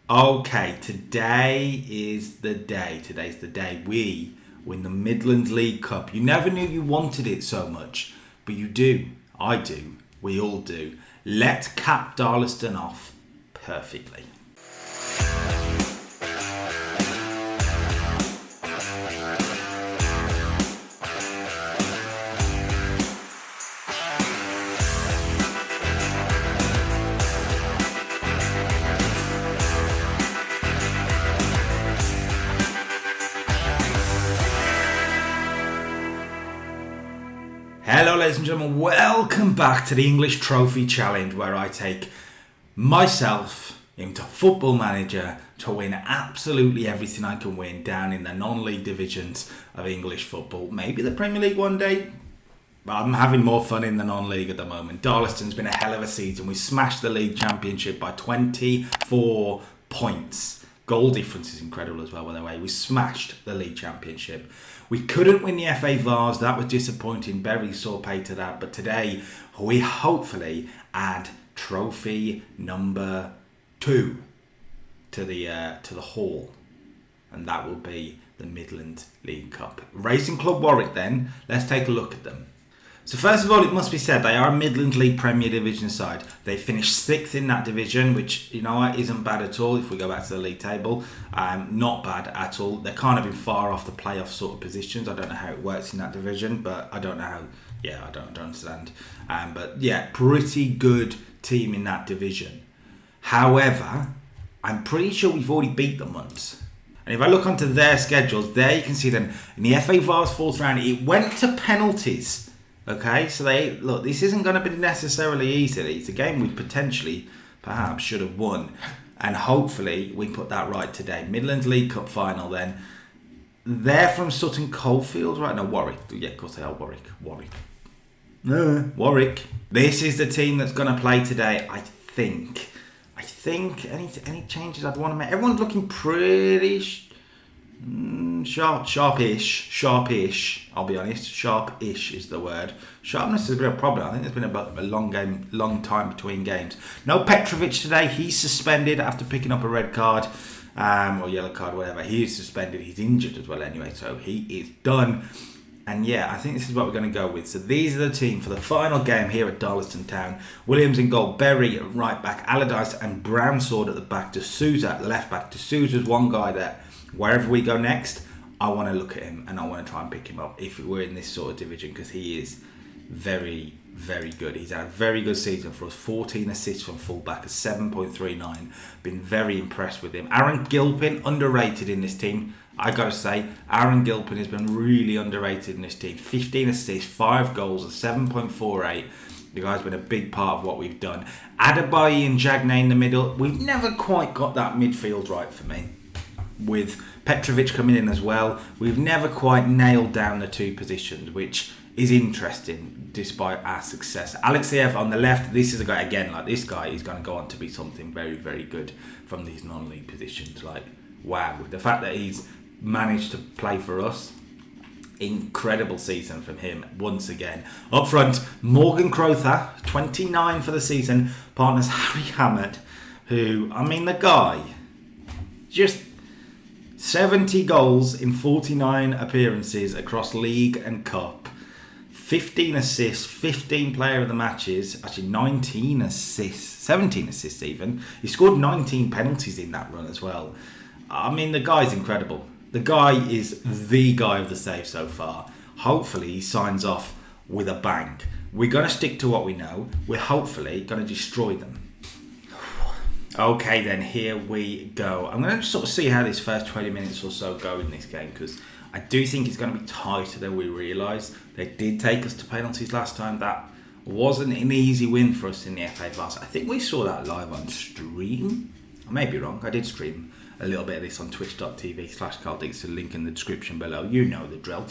Okay, today is the day. Today's the day we win the Midlands League Cup. You never knew you wanted it so much, but you do. I do. We all do. Let's cap Darlaston off perfectly. Hello ladies and gentlemen, welcome back to the English Trophy Challenge, where I take myself into Football Manager to win absolutely everything I can win down in the non-league divisions of English football. Maybe the Premier League one day, but I'm having more fun in the non-league at the moment. Darlaston's been a hell of a season. We smashed the league championship by 24 points. Goal difference is incredible as well, by the way. We smashed the league championship. We couldn't win the FA Vars. That was disappointing. Very sore pay to that. But today, we hopefully add trophy number 2 to the haul. And that will be the Midlands League Cup. Racing Club Warwick then. Let's take a look at them. So first of all, it must be said, they are a Midlands League Premier Division side. They finished 6th in that division, which, you know, isn't bad at all if we go back to the league table. Not bad at all. They're kind of been far off the playoff sort of positions. I don't know how it works in that division, but I don't know how... Yeah, I don't understand. But yeah, pretty good team in that division. However, I'm pretty sure we've already beat them once. And if I look onto their schedules, there you can see them. In the FA Vars 4th round, it went to penalties. Okay, so this isn't going to be necessarily easy. It's a game we potentially, perhaps, should have won. And hopefully, we put that right today. Midlands League Cup final then. They're from Sutton Coldfield, right? No, Warwick. Yeah, of course they are Warwick. Warwick. This is the team that's going to play today, I think. Any changes I'd want to make? Everyone's looking pretty... sharpish, I'll be honest. Sharpish is the word. Sharpness is a bit of a problem. I think there's been a long time between games. No Petrovic today. He's suspended after picking up a red card or yellow card, whatever. He is suspended. He's injured as well anyway, so he is done. And yeah, I think this is what we're going to go with. So these are the team for the final game here at Darlaston Town. Williams in goal, Berry at right back, Allardyce and Brownsword at the back, D'Souza at left back. D'Souza's one guy that wherever we go next, I want to look at him and I want to try and pick him up if we're in this sort of division, because he is very, very good. He's had a very good season for us. 14 assists from fullback, a 7.39. Been very impressed with him. Aaron Gilpin, underrated in this team. I got to say, Aaron Gilpin has been really underrated in this team. 15 assists, 5 goals, a 7.48. The guy's been a big part of what we've done. Adebayi and Jagney in the middle. We've never quite got that midfield right for me. With Petrovic coming in as well, we've never quite nailed down the 2 positions, which is interesting despite our success. Alexeyev on the left, this is a guy, again, like this guy is going to go on to be something very, very good from these non-league positions. Like, wow, the fact that he's managed to play for us, incredible season from him once again. Up front, Morgan Crowther, 29 for the season, partners Harry Hammett, who, I mean, the guy, just 70 goals in 49 appearances across league and cup. 15 assists, 15 player of the matches, actually 19 assists, 17 assists even. He scored 19 penalties in that run as well. I mean, the guy's incredible. The guy is the guy of the save so far. Hopefully he signs off with a bang. We're going to stick to what we know. We're hopefully going to destroy them. Okay then, here we go. I'm going to sort of see how this first 20 minutes or so go in this game, because I do think it's going to be tighter than we realise. They did take us to penalties last time. That wasn't an easy win for us in the FA Vars. I think we saw that live on stream. I may be wrong. I did stream a little bit of this on twitch.tv/Carl Dixon, link in the description below. You know the drill.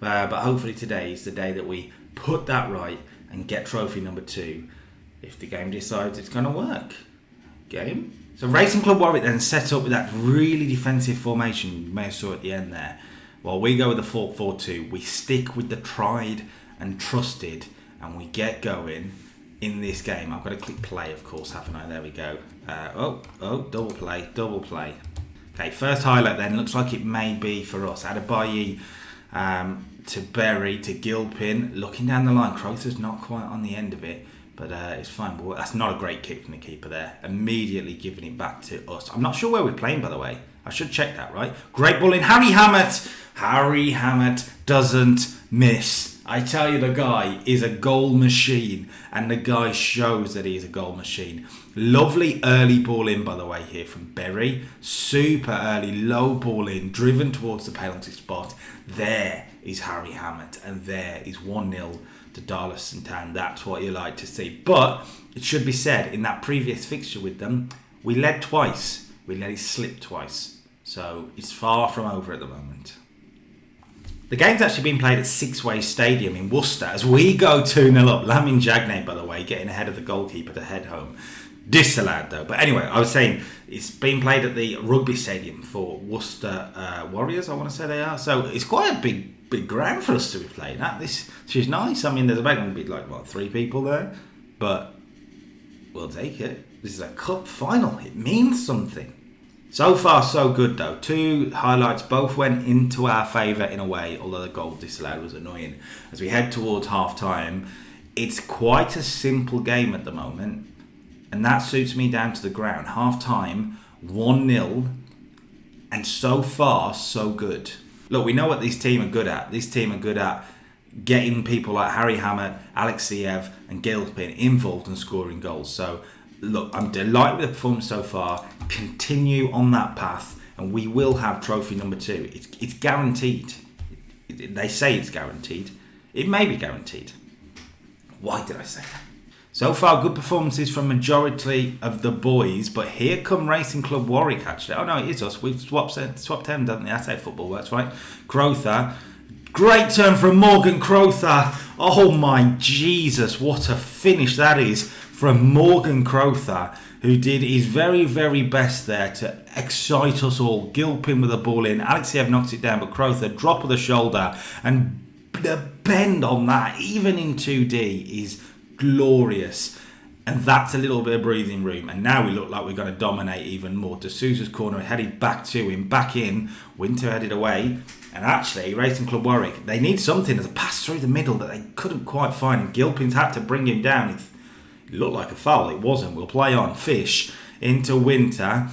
But hopefully today is the day that we put that right and get trophy number 2 if the game decides it's going to work. Game. So Racing Club Warwick then set up with that really defensive formation you may have saw at the end there. While we go with the 4-4-2, we stick with the tried and trusted and we get going in this game. I've got to click play, of course, haven't I? There we go. Double play. Okay, first highlight then. Looks like it may be for us. Adebayi to Berry to Gilpin. Looking down the line, Crowther's not quite on the end of it, but it's fine. But that's not a great kick from the keeper there. Immediately giving it back to us. I'm not sure where we're playing, by the way. I should check that, right? Great ball in. Harry Hammett. Harry Hammett doesn't miss. I tell you, the guy is a goal machine, and the guy shows that he's a goal machine. Lovely early ball in, by the way, here from Berry. Super early, low ball in, driven towards the penalty spot. There is Harry Hammett, and there is 1-0 to Darlaston Town. That's what you like to see. But it should be said, in that previous fixture with them, we led twice. We let it slip twice. So it's far from over at the moment. The game's actually been played at Six-Ways Stadium in Worcester as we go 2-0 up. Lamin Jagne, by the way, getting ahead of the goalkeeper to head home. Disallowed, though. But anyway, I was saying it's been played at the rugby stadium for Worcester Warriors, I want to say they are. So it's quite a big ground for us to be playing at. This is nice. I mean, there's about going to be like, 3 people there? But we'll take it. This is a cup final. It means something. So far, so good, though. 2 highlights, both went into our favour in a way, although the goal disallowed was annoying. As we head towards half-time, it's quite a simple game at the moment, and that suits me down to the ground. Half-time, 1-0, and so far, so good. Look, we know what this team are good at. This team are good at getting people like Harry Hammett, Alexiev, and Gilpin involved and scoring goals. So, look, I'm delighted with the performance so far. Continue on that path, and we will have trophy number 2. It's guaranteed. They say it's guaranteed. It may be guaranteed. Why did I say that? So far, good performances from majority of the boys, but here come Racing Club Warwick, actually. Oh no, it is us. We've swapped them, doesn't it? That's how football works, right? Crowther. Great turn from Morgan Crowther. Oh my Jesus, what a finish that is from Morgan Crowther, who did his very, very best there to excite us all. Gilpin with the ball in. Alexiev knocks it down, but Crowther, drop of the shoulder, and the bend on that, even in 2D, is glorious. And that's a little bit of breathing room. And now we look like we're going to dominate even more. De Souza's corner headed back to him, back in. Winter headed away. And actually, Racing Club Warwick, they need something as a pass through the middle that they couldn't quite find. And Gilpin's had to bring him down. It looked like a foul. It wasn't. We'll play on. Fish into Winter.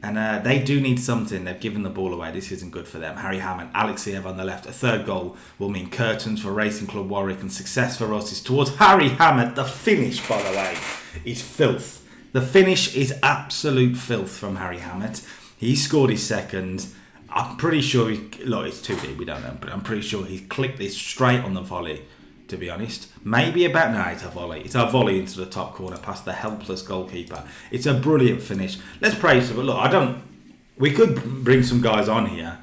And they do need something. They've given the ball away. This isn't good for them. Harry Hammond, Alexiev on the left. A third goal will mean curtains for Racing Club Warwick, and success for us is towards Harry Hammond. The finish, by the way, is filth. The finish is absolute filth from Harry Hammond. He scored his second. I'm pretty sure look, it's 2D, we don't know, but I'm pretty sure he clicked this straight on the volley, to be honest. Maybe about, no, it's a volley. It's a volley into the top corner past the helpless goalkeeper. It's a brilliant finish. Let's praise him. But look, we could bring some guys on here,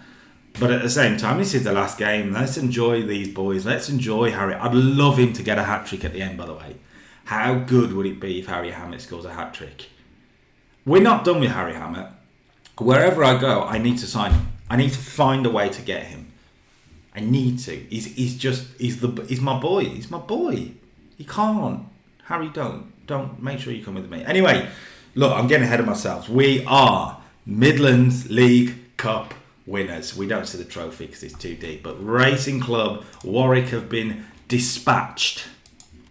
but at the same time, this is the last game. Let's enjoy these boys. Let's enjoy Harry. I'd love him to get a hat-trick at the end, by the way. How good would it be if Harry Hammett scores a hat-trick? We're not done with Harry Hammett. Wherever I go, I need to sign him. I need to find a way to get him. I need to. He's my boy. He's my boy. He can't. Harry, don't. Make sure you come with me. Anyway, look, I'm getting ahead of myself. We are Midlands League Cup winners. We don't see the trophy because it's too deep. But Racing Club Warwick have been dispatched.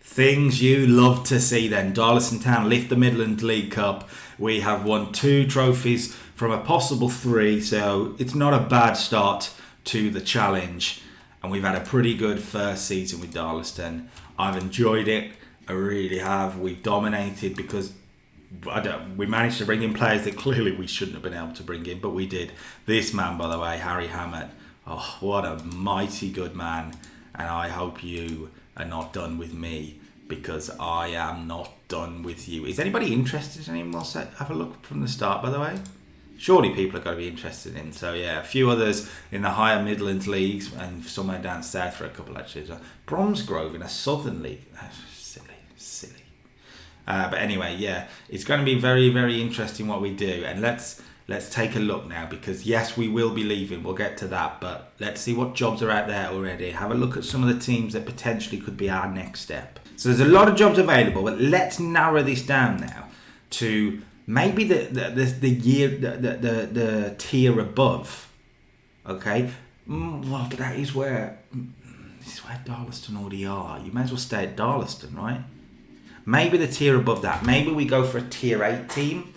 Things you love to see then. Darlaston Town lift the Midlands League Cup. We have won 2 trophies from a possible 3, so it's not a bad start to the challenge. And we've had a pretty good first season with Darlaston. I've enjoyed it. I really have. We've dominated because we managed to bring in players that clearly we shouldn't have been able to bring in, but we did. This man, by the way, Harry Hammett. Oh, what a mighty good man. And I hope you are not done with me, because I am not done with you. Is anybody interested in him? We'll have a look from the start, by the way. Surely people are going to be interested in. So yeah, a few others in the higher Midlands leagues and somewhere down south for a couple actually. Bromsgrove in a southern league. Silly. But anyway, yeah, it's going to be very, very interesting what we do. And let's let's take a look now, because yes, we will be leaving. We'll get to that, but let's see what jobs are out there already. Have a look at some of the teams that potentially could be our next step. So there's a lot of jobs available, but let's narrow this down now to maybe the tier above. Okay, well, but that is where Darlaston already are. You may as well stay at Darlaston, right? Maybe the tier above that. Maybe we go for a tier 8 team,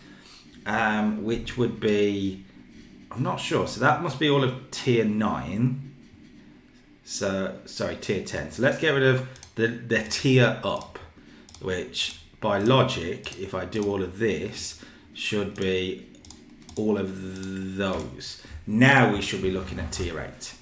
which would be, I'm not sure. So that must be all of tier 9. So, sorry, tier 10. So let's get rid of the tier up, which by logic, if I do all of this, should be all of those. Now we should be looking at tier 8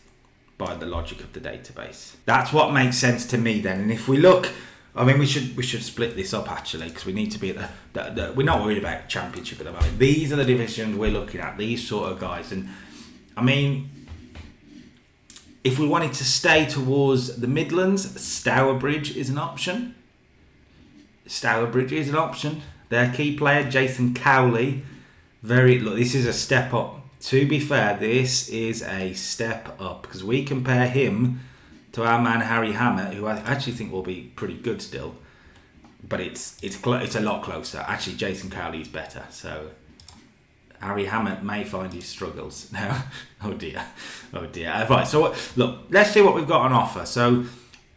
by the logic of the database. That's what makes sense to me then. And if we look, I mean, we should split this up actually, because we need to be at the we're not worried about championship at the moment. These are the divisions we're looking at, these sort of guys. And I mean, if we wanted to stay towards the Midlands, Stourbridge is an option. Their key player, Jason Cowley, look, this is a step up. To be fair, this is a step up, because we compare him to our man Harry Hammett, who I actually think will be pretty good still, but it's a lot closer. Actually, Jason Cowley is better, so Harry Hammett may find his struggles now. Oh dear. Right, so look, let's see what we've got on offer. So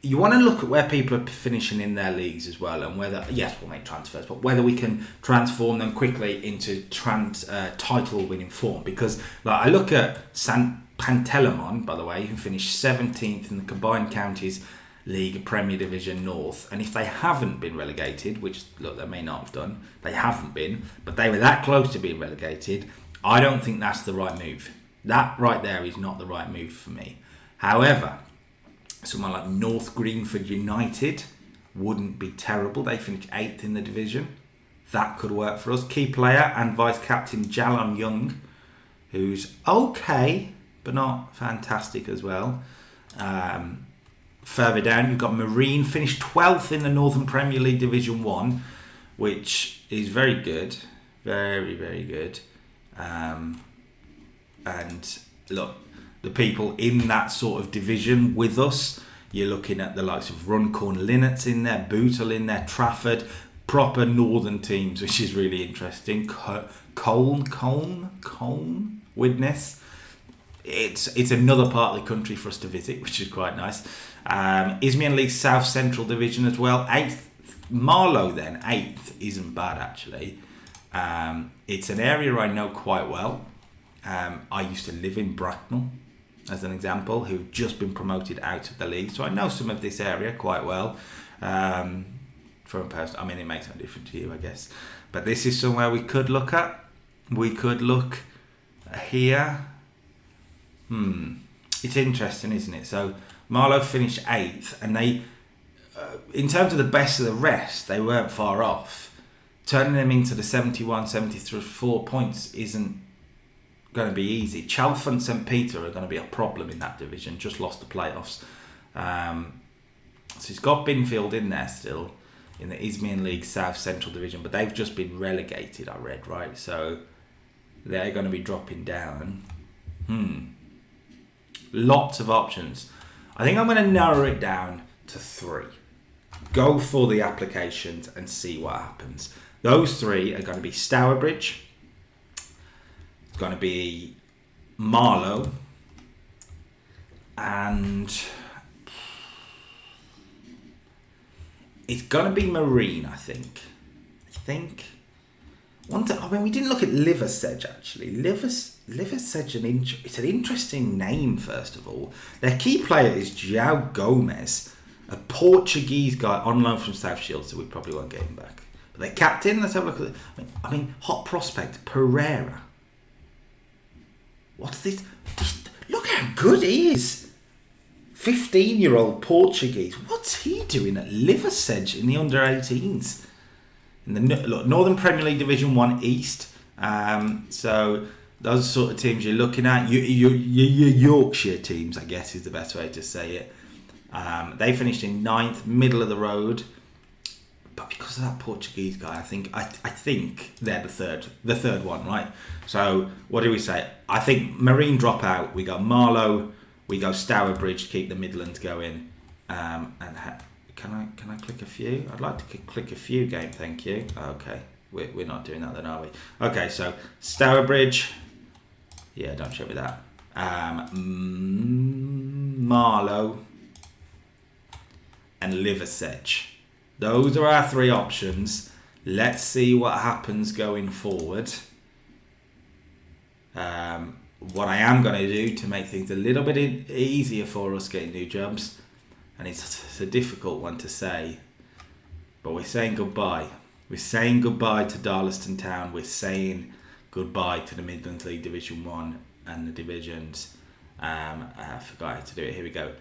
you want to look at where people are finishing in their leagues as well, and whether, yes, we'll make transfers, but whether we can transform them quickly into title-winning form. Because like, I look at San Pantelimon, by the way, who finished 17th in the Combined Counties League Premier Division North, and if they haven't been relegated, which, look, they may not have done, they haven't been, but they were that close to being relegated, I don't think that's the right move. That right there is not the right move for me. However, someone like North Greenford United wouldn't be terrible. They finished 8th in the division. That could work for us. Key player and vice-captain Jalon Young, who's okay, but not fantastic as well. Further down, you've got Marine, finished 12th in the Northern Premier League Division 1, which is very good. Very, very good. And look, the people in that sort of division with us, you're looking at the likes of Runcorn Linnets in there, Bootle in there, Trafford, proper northern teams, which is really interesting. Colne, Widnes. It's another part of the country for us to visit, which is quite nice. Isthmian League South Central Division as well. 8th. Marlow then, 8th, isn't bad actually. It's an area I know quite well. I used to live in Bracknell, as an example, who've just been promoted out of the league. So I know some of this area quite well. From a person, I mean, it makes no difference to you, I guess. But this is somewhere we could look at. We could look here. It's interesting, isn't it? So Marlow finished 8th, and they, in terms of the best of the rest, they weren't far off. Turning them into the 71, 73 points isn't going to be easy. Chalfont St Peter are going to be a problem in that division. Just lost the playoffs. So he's got Binfield in there still in the Isthmian League South Central Division, but they've just been relegated, I read, right? So they're going to be dropping down. Lots of options. I think I'm going to narrow it down to 3. Go for the applications and see what happens. Those 3 are going to be Stourbridge, it's going to be Marlow, and it's going to be Marine, I think. We didn't look at Liversedge actually. Liversedge, it's an interesting name, first of all. Their key player is João Gomes, a Portuguese guy on loan from South Shields, so we probably won't get him back. But their captain, let's have a look at it. I mean, hot prospect, Pereira. What's this? Just look how good he is. 15-year-old Portuguese. What's he doing at Liversedge in the under-18s? In the Northern Premier League Division 1 East. So those sort of teams you're looking at. Your Yorkshire teams, I guess, is the best way to say it. They finished in 9th, middle of the road. But because of that Portuguese guy, I think they're the third one, right? So what do we say? I think Marine drop out. We go Marlow. We go Stourbridge to keep the Midlands going. Can I click a few? I'd like to click a few game. Thank you. Okay, we're not doing that then, are we? Okay, so Stourbridge. Yeah, don't show me that. Marlow and Liversedge. Those are our three options. Let's see what happens going forward. What I am going to do to make things a little bit easier for us getting new jobs, and it's a difficult one to say, but we're saying goodbye. We're saying goodbye to Darlaston Town. We're saying goodbye to the Midlands League Division 1 and the divisions. I forgot how to do it. Here we go.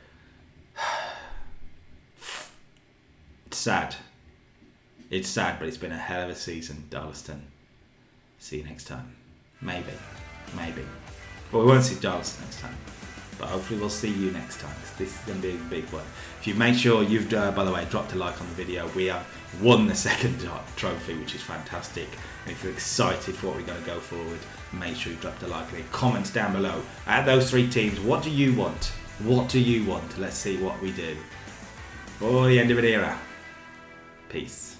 It's sad. It's sad, but it's been a hell of a season, Darlaston. See you next time. Maybe. Well, we won't see Darlaston next time, but hopefully we'll see you next time, because this is going to be a big one. If you make sure you've, by the way, dropped a like on the video, we have won the second trophy, which is fantastic. And if you're excited for what we're going to go forward, make sure you dropped a like and leave comments down below. At those three teams, what do you want? What do you want? Let's see what we do. For the end of an era. Peace.